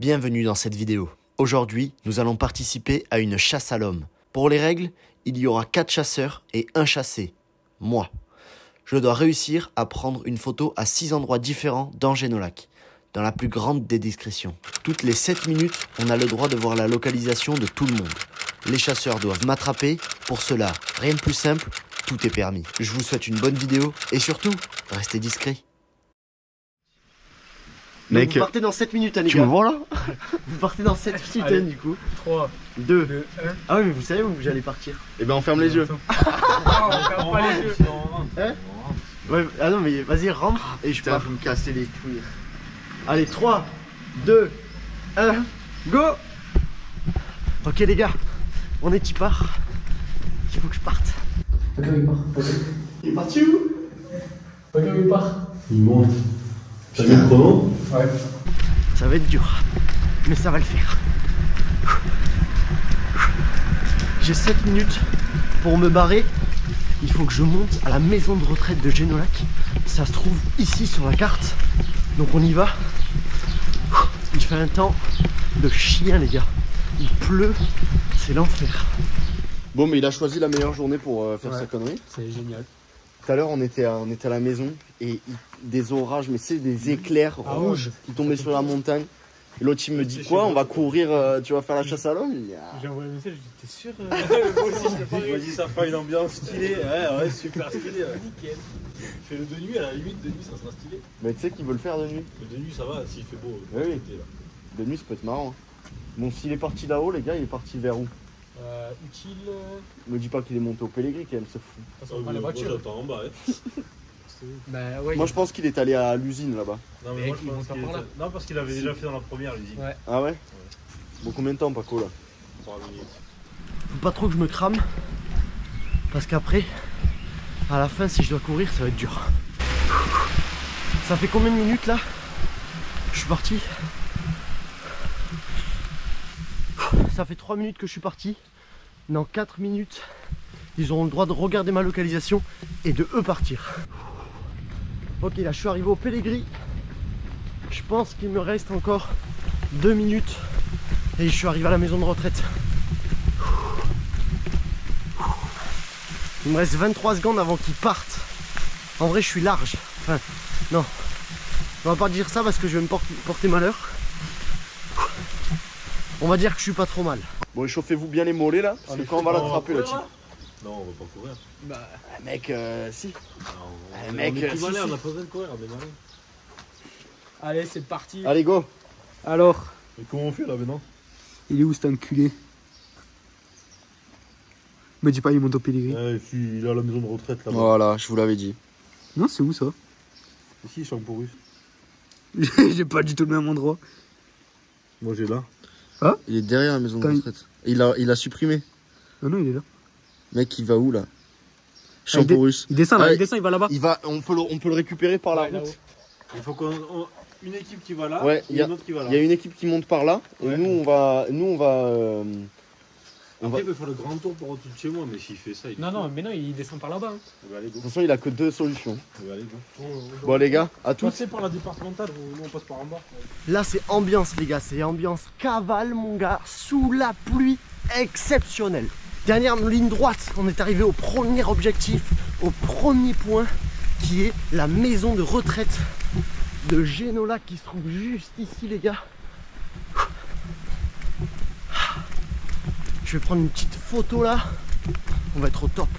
Bienvenue dans cette vidéo. Aujourd'hui, nous allons participer à une chasse à l'homme. Pour les règles, il y aura 4 chasseurs et 1 chassé, moi. Je dois réussir à prendre une photo à 6 endroits différents dans Génolac, dans la plus grande des discrétions. Toutes les 7 minutes, on a le droit de voir la localisation de tout le monde. Les chasseurs doivent m'attraper, pour cela, rien de plus simple, tout est permis. Je vous souhaite une bonne vidéo et surtout, restez discrets. Mec, vous partez dans 7 minutes, hein, les gars. Tu me vois là? Vous partez dans 7 minutes, hein, du coup. 3, 2, 1. Ah oui, mais vous savez où j'allais partir? Eh ben, on ferme les yeux. On ferme pas les yeux. Hein? Ouais, ah non, mais vas-y, rentre et je peux me casser les couilles. Allez, 3, 2, 1, go! Ok, les gars, on est qui part. Il faut que je parte. Pas comme il part. Il est parti où? Pas comme il part. Il monte. T'as mis le chrono? Ouais. Ça va être dur, mais ça va le faire. J'ai 7 minutes pour me barrer. Il faut que je monte à la maison de retraite de Génolac. Ça se trouve ici sur la carte. Donc on y va. Il fait un temps de chien, les gars. Il pleut, c'est l'enfer. Bon, mais il a choisi la meilleure journée pour faire sa connerie. C'est génial. Tout à l'heure, on était à la maison et des orages, mais c'est des éclairs rouges qui tombaient sur la montagne. Et l'autre, il me dit quoi? On va courir, tu vas faire la chasse à l'homme? J'ai envoyé un message, j'étais sûr. Moi aussi, je me dis, ça fera une ambiance stylée. Ouais, super stylé. Nickel. Fais-le de nuit, à la limite, de nuit, ça sera stylé. Mais tu sais qu'il veut le faire de nuit. De nuit, ça va, s'il fait beau. Oui. De nuit, ça peut être marrant. Bon, s'il est parti là-haut, les gars, il est parti vers où? Utile. Me dis pas qu'il est monté au Pélégris, quand même, c'est fou. Ça prend la voiture. Moi, j'attends en bas. Bah, ouais, Moi, je pense qu'il est allé à l'usine là-bas. Non, mais moi, je pense qu'il non, parce qu'il avait déjà fait dans la première l'usine. Ouais. Ah ouais? Bon, combien de temps, Paco, là? 3 minutes. Faut pas trop que je me crame. Parce qu'après, à la fin, si je dois courir, ça va être dur. Ça fait combien de minutes là? Je suis parti. Ça fait 3 minutes que je suis parti. Dans 4 minutes, ils auront le droit de regarder ma localisation et de eux partir. Ok, là je suis arrivé au Pélégris. Je pense qu'il me reste encore 2 minutes et je suis arrivé à la maison de retraite. Il me reste 23 secondes avant qu'ils partent. En vrai, je suis large. Enfin, non. On va pas dire ça parce que je vais me porter malheur. On va dire que je suis pas trop mal. Bon, échauffez-vous bien les mollets là, parce que quand on va l'attraper là-dessus. Non, on va pas courir. Bah, mec, si. On mec, est si, malin, si. on a pas besoin de courir, on est malin. allez, c'est parti. Allez, go. Alors, Mais comment on fait là maintenant? il est où cet enculé? Me dis pas, il monte au Pélégris. Il est à la maison de retraite là-bas. Voilà, je vous l'avais dit. Non, c'est où ça? Ici, Champorus. J'ai pas du tout le même endroit. Moi, j'ai là. Il est derrière la maison de retraite. Il a supprimé. Ah non, il est là. Mec, il va où là? Champorus. Il descend là, Ah, il descend, il va là-bas. On peut le récupérer par la route. Il faut une équipe qui va là, Ouais, et une autre qui va là. Il y a une équipe qui monte par là, et Ouais. nous on va. Après, il peut faire le grand tour pour au-dessus de chez moi, mais s'il fait ça, il Non, mais non, il descend par là-bas. Allez, De go. toute façon, il a que 2 solutions. Allez, go. Bon, les gars, à tous. Passez par la départementale, nous on passe par en bas. Là, c'est ambiance, les gars. C'est ambiance cavale, mon gars, sous la pluie exceptionnelle. Dernière ligne droite, on est arrivé au premier objectif, au premier point, qui est la maison de retraite de Génolac qui se trouve juste ici, les gars. Je vais prendre une petite photo là. On va être au top.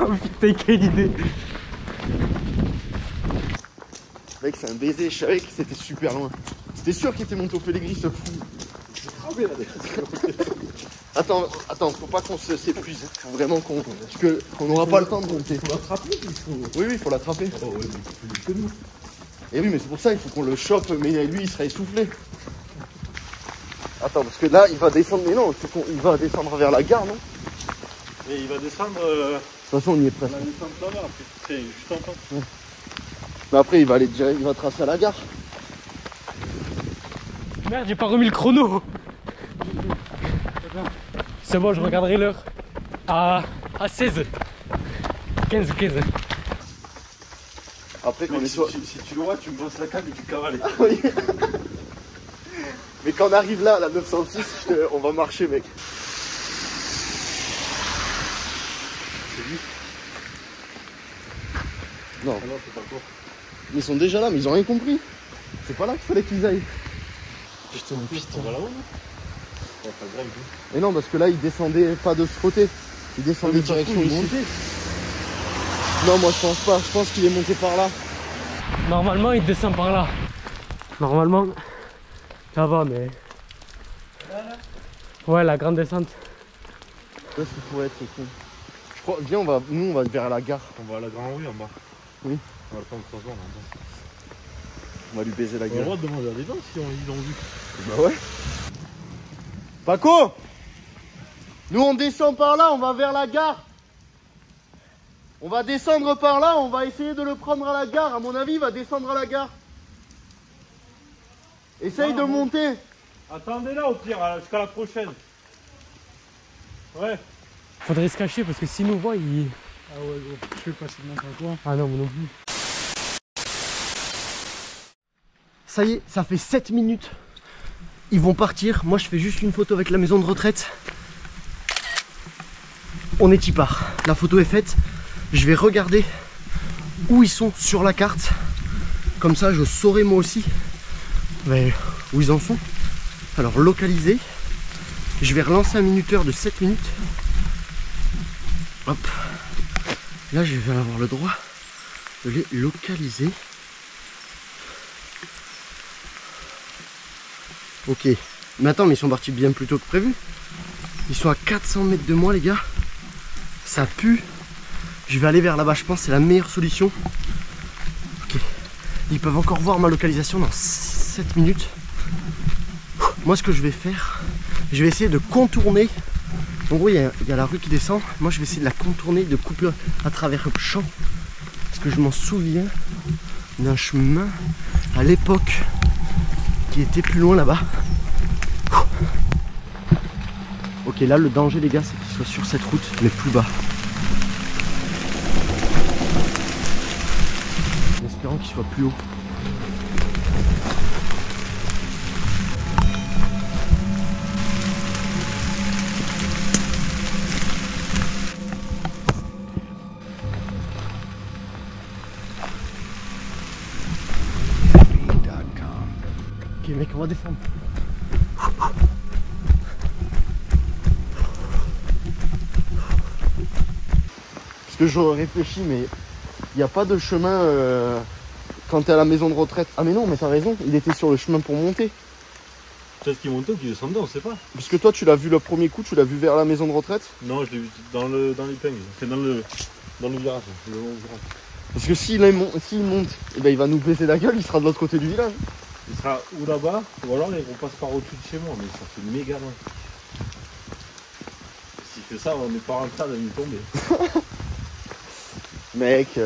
Oh putain, quelle idée. Mec, c'est un baiser, je savais que c'était super loin. C'était sûr qu'il était monté au Pélégris, ce fou. Attends, faut pas qu'on s'épuise. Faut vraiment qu'on n'aura pas le temps de monter. Faut l'attraper, il faut. Oui, il faut l'attraper. Oh ouais, mais plus que nous. Et oui, mais c'est pour ça, il faut qu'on le chope, mais lui, il sera essoufflé. Attends, parce que là, il va descendre, mais non, il va descendre vers la gare, non? Et il va descendre. De toute façon, on y est presque. La descente là-bas, après. C'est juste en face. Mais après, il va aller direct, il va tracer à la gare. Merde, j'ai pas remis le chrono. C'est bon, je regarderai l'heure. À 16. 15. Après, quand on est si, sur... si tu le vois, tu me brosses la canne et tu cavales. Oui. Mais quand on arrive là, à la 906, on va marcher, mec. C'est lui. Non. Ah non, c'est pas court. Ils sont déjà là, mais ils ont rien compris. C'est pas là qu'il fallait qu'ils aillent. Putain, on va là-haut, non? Ouais, ça grimpe. Et non, parce que là, ils descendaient pas de ce côté. Ils descendaient direction ici. Non, moi je pense pas. Je pense qu'il est monté par là. Normalement, il descend par là. Normalement, ça va, mais. Ouais, la grande descente. Là, ce qui pourrait être con. Je crois, viens, nous on va vers la gare. On va à la grande rue en bas. Oui. On va le prendre 3 secondes en bas. On va lui baiser la On a le gueule. droit de demander à des gens si ils ont vu. Bah ouais. Paco! Nous on descend par là, on va vers la gare. On va descendre par là, on va essayer de le prendre à la gare. À mon avis, il va descendre à la gare. Essaye de monter. Attendez là au pire, jusqu'à la prochaine. Ouais. Faudrait se cacher parce que s'il nous voit, il. Ah ouais, gros, je sais pas si je monte un coin. Ah non, moi non plus. Ça y est, ça fait 7 minutes. Ils vont partir. Moi, je fais juste une photo avec la maison de retraite. On est y part. La photo est faite. Je vais regarder où ils sont sur la carte. Comme ça, je saurai moi aussi où ils en sont. Alors, localiser. Je vais relancer un minuteur de 7 minutes. Hop. Là, je vais avoir le droit de les localiser. Ok. Mais attends, mais ils sont partis bien plus tôt que prévu. Ils sont à 400 mètres de moi, les gars. Ça pue. Je vais aller vers là-bas, je pense que c'est la meilleure solution. Ok. Ils peuvent encore voir ma localisation dans 7 minutes. Moi, ce que je vais faire, je vais essayer de contourner. En gros, il y a la rue qui descend. Moi, je vais essayer de la contourner, de couper à travers le champ. Parce que je m'en souviens d'un chemin à l'époque qui était plus loin là-bas. Ok, là, le danger, les gars, c'est qu'il soit sur cette route, mais plus bas. En espérant qu'il soit plus haut. Ok mec, on va descendre. Parce que j'aurais réfléchi, mais il n'y a pas de chemin quand tu es à la maison de retraite. Ah mais non, mais t'as raison, il était sur le chemin pour monter. Peut-être qu'il montait ou qu'il descendait, on sait pas. Parce que toi, tu l'as vu le premier coup, tu l'as vu vers la maison de retraite. Non, je l'ai vu dans l'épingle. C'est dans le virage. Le long virage. Parce que s'il monte, eh ben, il va nous baisser la gueule, il sera de l'autre côté du village. Il sera ou là-bas, ou alors on passe par au-dessus de chez moi, mais ça fait méga loin. S'il fait ça, on n'est pas rentré à la nuit tombée. Mec, Tu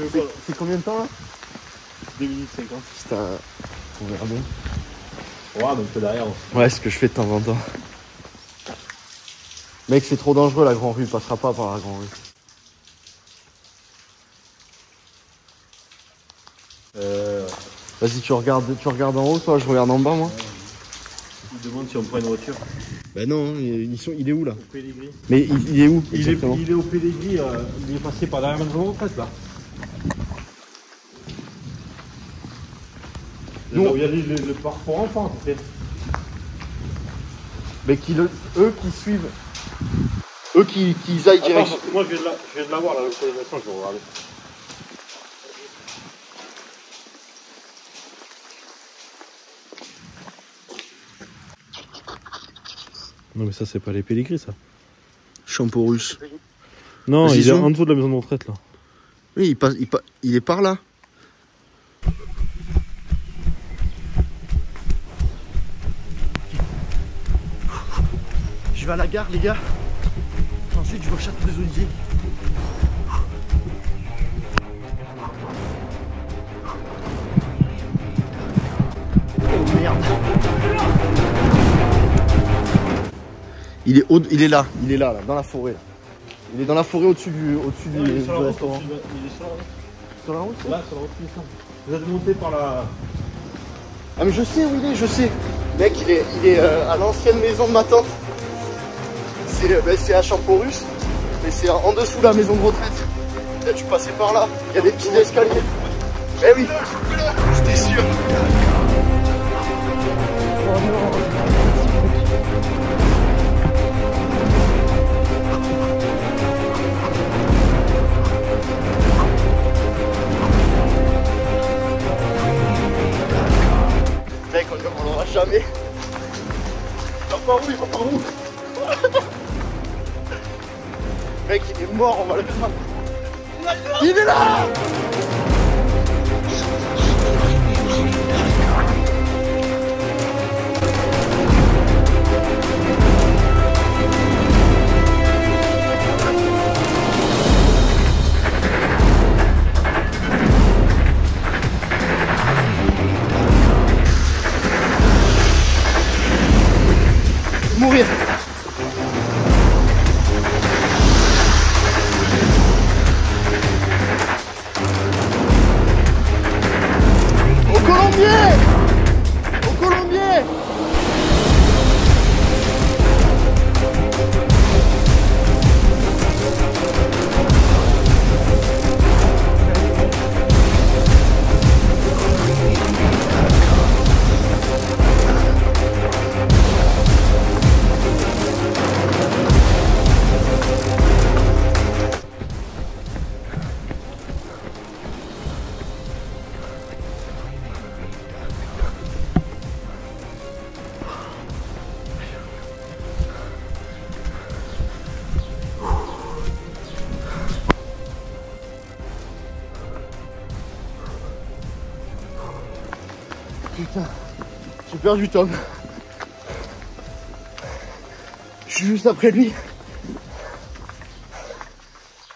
veux quoi, là c'est combien de temps là? 2 minutes 50. Putain, on verra bien. Ouais, donc t'es derrière. Ouais, ce que je fais de temps en temps. Mec, c'est trop dangereux la grande rue, il passera pas par la grande rue. Vas-y, tu regardes en haut, toi, je regarde en bas, moi. Il demande si on prend une voiture. Bah non, il est où là? Au Pédigris. Mais il est où Il est exactement? au Pédigris, il est passé par derrière la maison de retraite là. Non. Il y a le parc pour enfants, peut-être. Mais eux qui suivent. Eux qui aillent direction. Attends, moi je viens de la voir la localisation, je vais regarder. Non mais ça c'est pas les Pédigris ça. Champorus. Non, Vas-y, il est zoom. en dessous de la maison de retraite là. Oui, il est par là. Je vais à la gare, les gars. Ensuite, je vais au château des Oliviers. Oh merde. Il est là, dans la forêt. Là. Il est dans la forêt au-dessus du Il est sur la route, restaurant. il est sur la route. Sur Sur la route? Là, sur la route, il me semble. Vous êtes monté par la... Ah mais je sais où il est, je sais. Mec, il est à l'ancienne maison de ma tante. C'est à Champorus, mais c'est en dessous de la maison de retraite. Là, tu passais par là, il y a des petits escaliers. Eh oui, c'était sûr. Oh non. Mec, on l'aura jamais. Il va par où? Il va par où? Mec, il est mort, on va le faire. Il est là! Mourir. Au colombier! Au colombier! Putain, j'ai perdu Tom. Je suis juste après lui.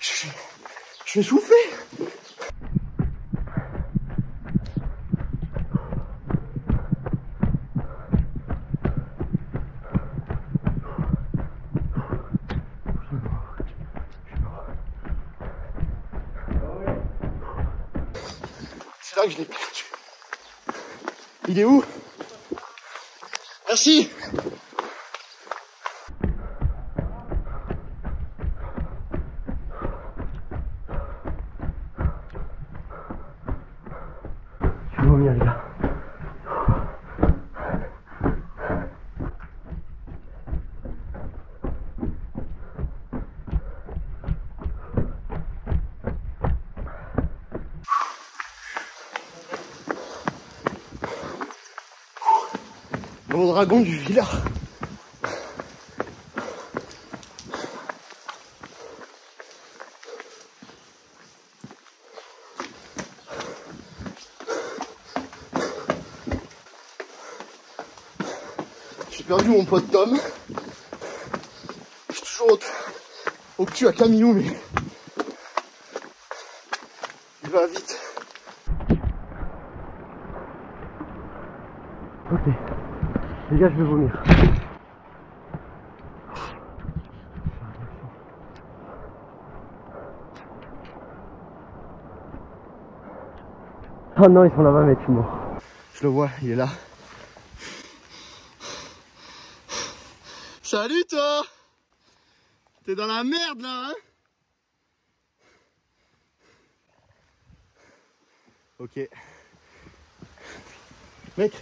Je vais souffler. C'est là que je l'ai perdu. Il est où? Merci. Je vais vomir, les gars. Mon dragon du village. J'ai perdu mon pote Tom. Je suis toujours au cul à Camillou, mais il va vite. Ok. Les gars, je vais vomir. Oh non, ils sont là-bas, mec, je suis mort. Je le vois, il est là. Salut toi! T'es dans la merde là, hein? Ok. Mec,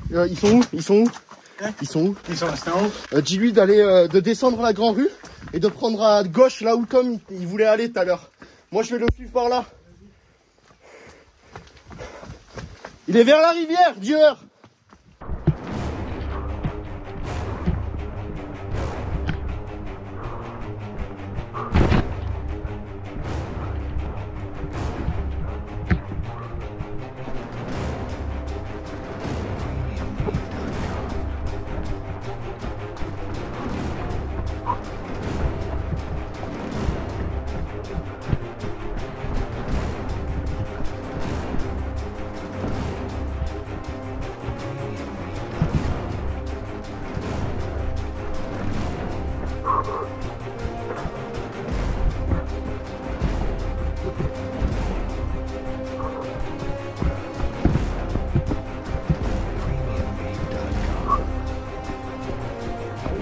ils sont où? Ils sont où? Ils sont où? Ils sont restés en haut. Dis-lui d'aller de descendre la grande rue et de prendre à gauche là où Tom il voulait aller tout à l'heure. Moi je vais le suivre par là. Il est vers la rivière, Dieur.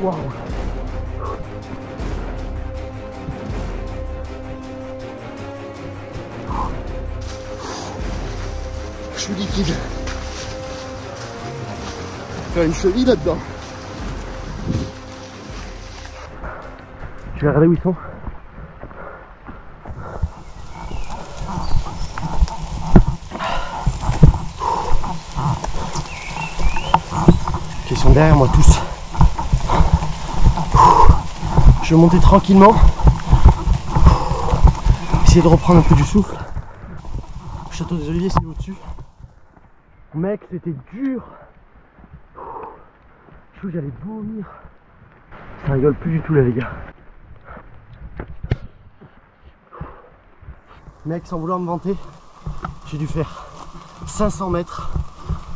Waouh. Je suis liquide. Il y a une cheville là-dedans. Je vais regarder où ils sont. Ils sont derrière moi tous. Je vais monter tranquillement. Essayer de reprendre un peu du souffle. Le château des Oliviers c'est au-dessus. Mec, c'était dur. Je trouve que j'allais vomir. Ça rigole plus du tout là les gars. Mec, sans vouloir me vanter, j'ai dû faire 500 mètres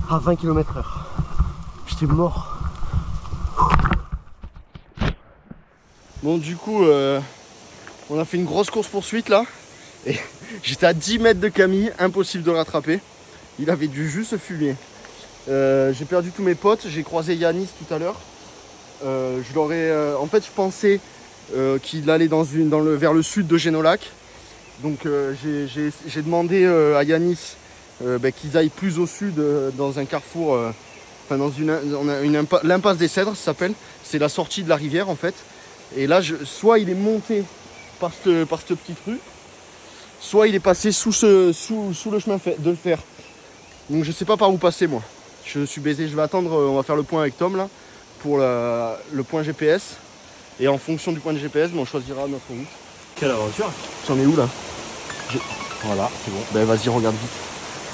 à 20 km/h. J'étais mort. Bon, du coup, on a fait une grosse course poursuite là. Et j'étais à 10 mètres de Camille, impossible de le rattraper. Il avait dû juste fumer. J'ai perdu tous mes potes, j'ai croisé Yanis tout à l'heure. En fait, je pensais qu'il allait vers le sud de Génolac. Donc j'ai demandé à Yanis qu'ils aillent plus au sud dans un carrefour, dans l'impasse des Cèdres, ça s'appelle. C'est la sortie de la rivière en fait. Et là, soit il est monté par cette petite rue, soit il est passé sous le chemin de le fer. Donc je sais pas par où passer moi. Je suis baisé, je vais attendre, on va faire le point avec Tom là, pour le point GPS. Et en fonction du point de GPS, on choisira notre route. Quelle aventure! J'en ai où là? Voilà, c'est bon. Ben vas-y, regarde vite.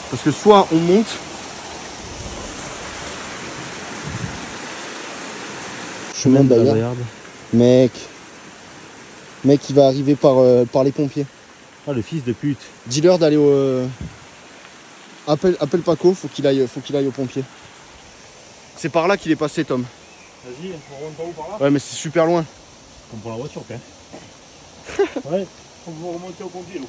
Parce que soit on monte. Chemin de Bayard. Mec, il va arriver par les pompiers. Ah, le fils de pute. Dis-leur d'aller au... Appelle Paco, faut qu'il aille aux pompiers. C'est par là qu'il est passé, Tom. Vas-y, on remonte pas où par là? Ouais, mais c'est super loin. On prend la voiture, quand même. Ouais, on va remonter au pompier,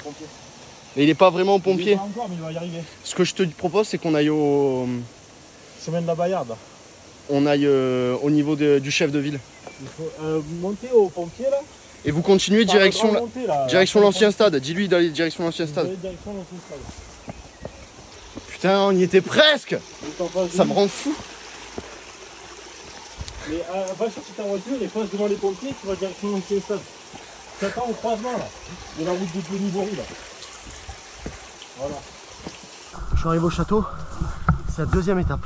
Mais il est pas vraiment au Il est pompier. pas encore, mais il va y arriver. Ce que je te propose, c'est qu'on aille au... Chemin de la Bayarde. On aille au niveau du chef de ville. Il faut monter au pompier, là. Et vous continuez direction l'ancien stade. Dis-lui d'aller direction l'ancien stade. Direction l'ancien stade. Putain, on y était presque. Ça me rend fou. Mais va chercher ta voiture et passe devant les pompiers, tu vas direction l'ancien stade. T'attends au croisement, là, de la route de Denis-Bory, là. Voilà. Je suis arrivé au château, c'est la deuxième étape.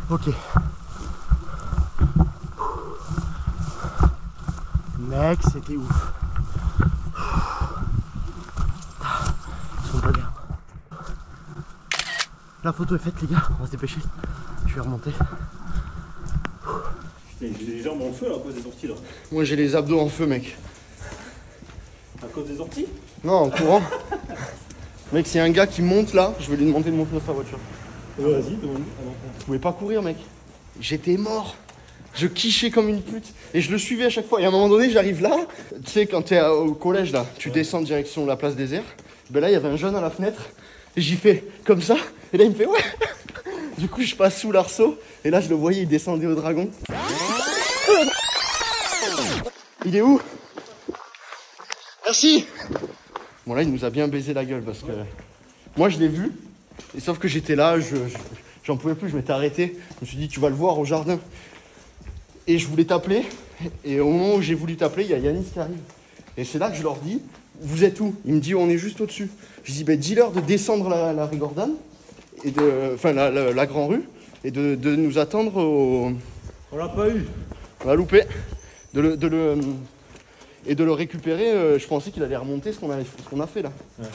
Ok. Mec, c'était ouf. Ils sont pas bien. La photo est faite les gars, on va se dépêcher. Je vais remonter. Putain, j'ai les jambes en feu là, à cause des orties là. Moi j'ai les abdos en feu, mec. À cause des orties? Non, en courant. Mec, c'est un gars qui monte là, je vais lui demander de monter dans sa voiture. Vas-y, demande. Je pouvais pas courir, mec. J'étais mort. Je quichais comme une pute. Et je le suivais à chaque fois. Et à un moment donné, j'arrive là. Tu sais, quand t'es au collège là, tu descends direction la place des Airs. Ben là, il y avait un jeune à la fenêtre. Et j'y fais comme ça. Et là, il me fait ouais. Du coup, je passe sous l'arceau. Et là, je le voyais, il descendait au dragon. Il est où? Merci. Bon, là, il nous a bien baisé la gueule parce que moi, je l'ai vu. Et sauf que j'étais là, j'en pouvais plus, je m'étais arrêté. Je me suis dit, tu vas le voir au jardin. Et je voulais t'appeler. Et au moment où j'ai voulu t'appeler, il y a Yanis qui arrive. Et c'est là que je leur dis, vous êtes où? Il me dit, on est juste au-dessus. Je dis, ben, dis-leur de descendre la Rigordane, enfin la Grand Rue, et de nous attendre au... On l'a pas eu. On l'a loupé. Et de le récupérer, je pensais qu'il allait remonter ce qu'on a fait là. Ouais.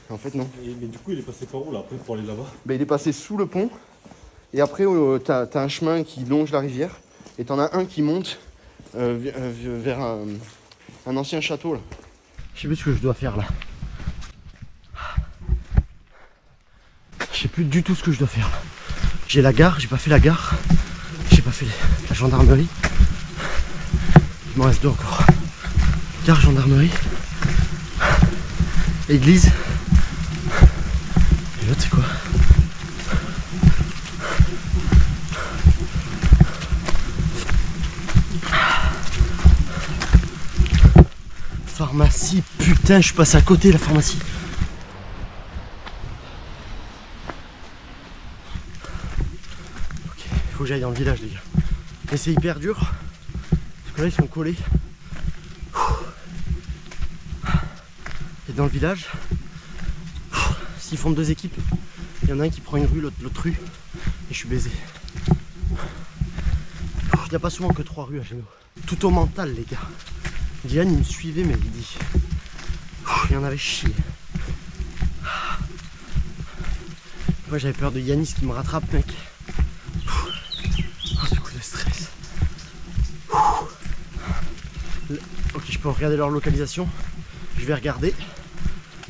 En fait, non. Mais du coup, il est passé par où là après pour aller là-bas? Ben, il est passé sous le pont. Et après, t'as un chemin qui longe la rivière. Et t'en as un qui monte vers un ancien château là. Je sais plus ce que je dois faire là. Je sais plus du tout ce que je dois faire là. J'ai la gare, j'ai pas fait la gare. J'ai pas fait la gendarmerie. Il m'en reste deux encore. Gare, gendarmerie. Église. Et pharmacie, putain, je suis passé à côté de la pharmacie. Ok, il faut que j'aille dans le village, les gars. Mais c'est hyper dur. Parce que là, ils sont collés. Et dans le village, s'ils font 2 équipes, il y en a un qui prend une rue, l'autre rue. Et je suis baisé. Il n'y a pas souvent que 3 rues à Géno. Tout au mental, les gars. Diane, il me suivait, mais il dit. Il y en avait chier. Moi, j'avais peur de Yanis qui me rattrape, mec. Oh, ce coup de stress. Ok, je peux regarder leur localisation. Je vais regarder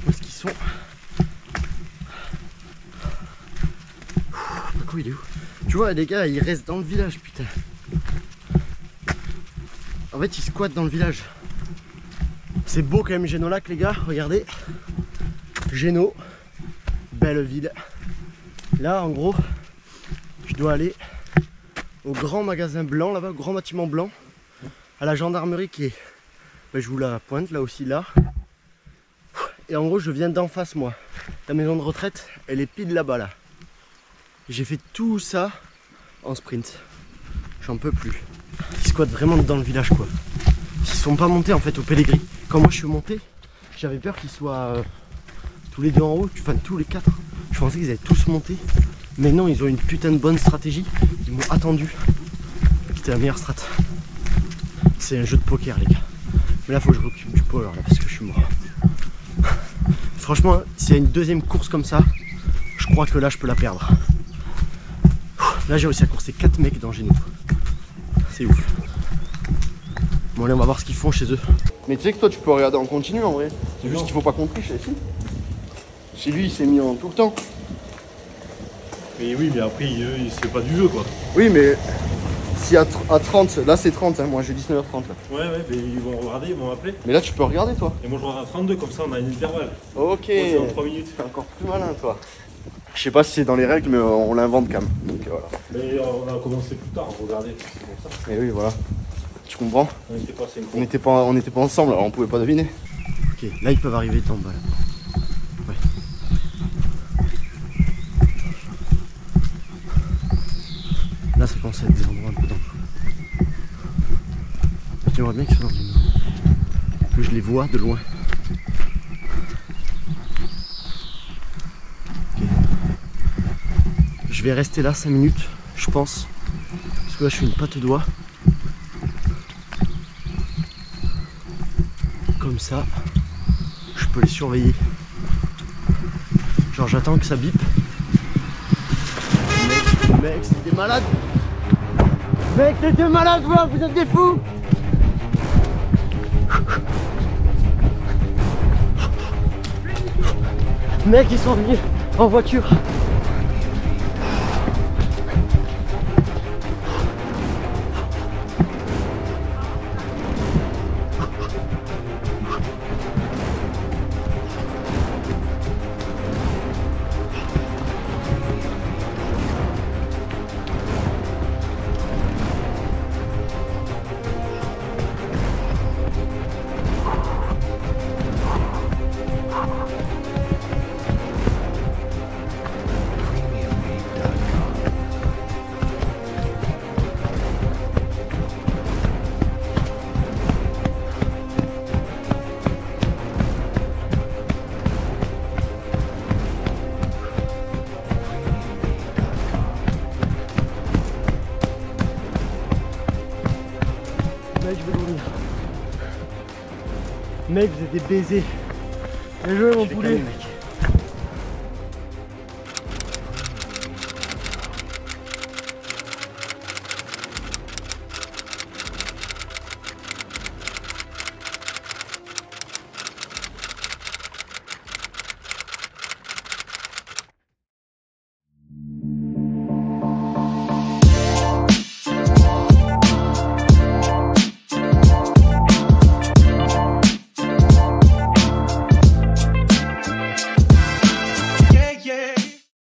où est-ce qu'ils sont. Paco, il est où? Tu vois, les gars, ils restent dans le village, putain. En fait, ils squattent dans le village. C'est beau quand même, Génolac, les gars. Regardez. Géno. Belle ville. Là, en gros, je dois aller au grand magasin blanc, là-bas, au grand bâtiment blanc. À la gendarmerie qui est... Ben, je vous la pointe, là aussi, là. Et en gros, je viens d'en face, moi. La maison de retraite, elle est pile là-bas, là. J'ai fait tout ça en sprint. J'en peux plus. Ils squattent vraiment dans le village, quoi. Ils sont pas montés, en fait, au Pélégris. Quand moi, je suis monté, j'avais peur qu'ils soient tous les deux en haut, enfin tous les 4. Je pensais qu'ils allaient tous monter. Mais non, ils ont une putain de bonne stratégie. Ils m'ont attendu. C'était la meilleure strat. C'est un jeu de poker, les gars. Mais là, faut que je m'occupe du power, là, parce que je suis mort. Franchement, s'il y a une deuxième course comme ça, je crois que là, je peux la perdre. Là, j'ai réussi à courser 4 mecs dans Géno. C'est ouf. Bon, allez, on va voir ce qu'ils font chez eux. Mais tu sais que toi, tu peux regarder en continu en vrai. C'est juste qu'il faut pas qu'on triche ici. Chez lui, il s'est mis en tout le temps. Mais oui, mais après, il se fait pas du jeu, quoi. Oui, mais si à 30, là c'est 30, hein, moi j'ai 19h30 là. Ouais, mais ils vont regarder, ils vont m'appeler. Mais là, tu peux regarder toi. Et moi, je regarde à 32, comme ça, on a une intervalle. Ok. C'est en 3 minutes. T'es encore plus malin, toi. Je sais pas si c'est dans les règles, mais on l'invente quand même. Donc voilà. Mais on a commencé plus tard, regardez, c'est pour ça. Et oui, voilà. Tu comprends? On n'était pas 5 On n'était pas ensemble, alors on pouvait pas deviner. Ok, là, ils peuvent arriver en bas, là. Ouais. Là, ça commence à être des endroits un peu dangereux. J'aimerais bien qu'ils soient dans une... que je les vois de loin. Okay. Je vais rester là 5 minutes, je pense. Parce que là, je suis une patte doigt. Comme ça, je peux les surveiller. Genre, j'attends que ça bip. Mec, c'est des malades. Mec, c'est des malades, vous êtes des fous. Mec, ils sont venus en voiture. Mec, je vais mourir. Mec, vous êtes des baisers. Bien joué, mon poulet.